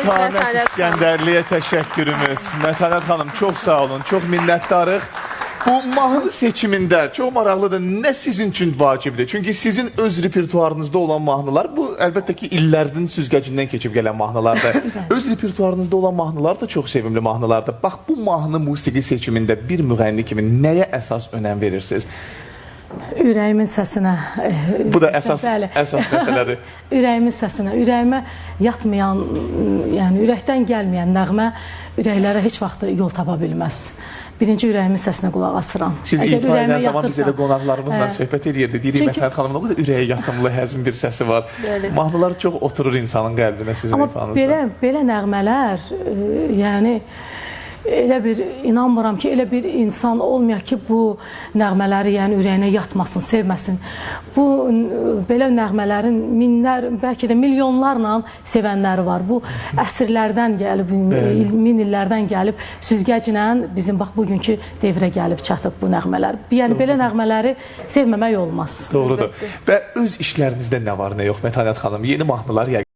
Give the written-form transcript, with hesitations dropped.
Mətanət İskəndərliyə təşəkkürümüz. Mətanət xanım, çox sağ olun, çox minnətdarıq. Bu mahnı seçimində çox maraqlıdır. Nə sizin üçün vacibdir? Çünki sizin öz repertuarınızda olan mahnılar, bu əlbəttə ki, illərinin süzgəcindən keçib gələn mahnılardır. Öz repertuarınızda olan mahnılar da çox sevimli mahnılardır. Bax, bu mahnı musiqi seçimində bir müğənni kimi nəyə əsas önəm verirsiniz? Ürəyimin səsinə. Bu da əsas məsələdir. Ürəyimin səsinə, ürəyimə yatmayan, yəni ürəkdən gəlməyən nəğmə ürəklərə heç vaxt yol tapa bilməz. Birinci ürəyimin səsinə qulaq asıram. Siz ifa edən zaman biz elə qonaqlarımızla söhbət edirdik. Deyirik, Mətanət xanımın o qədər ürəyə yatımlı, həzin bir səsi var. Mahnılar çox oturur insanın qəlbinə sizin ifanızda. Amma belə nəğmələr, yəni elə bir inanmıram ki, elə bir insan olmayaq ki, bu nəğmələri yəni ürəyinə yatmasın, sevməsin. Bu belə nəğmələrin minlər, bəlkə də milyonlarla sevənləri var. Bu əsrlərdən gəlib, min illərdən gəlib, süzgəclə bizim bax bugünkü devrə gəlib çatıb bu nəğmələr. Yəni belə nəğmələri sevməmək olmaz. Doğrudur. Və öz işlərinizdə nə var, nə yox Mətanət xanım? Yeni mahnılar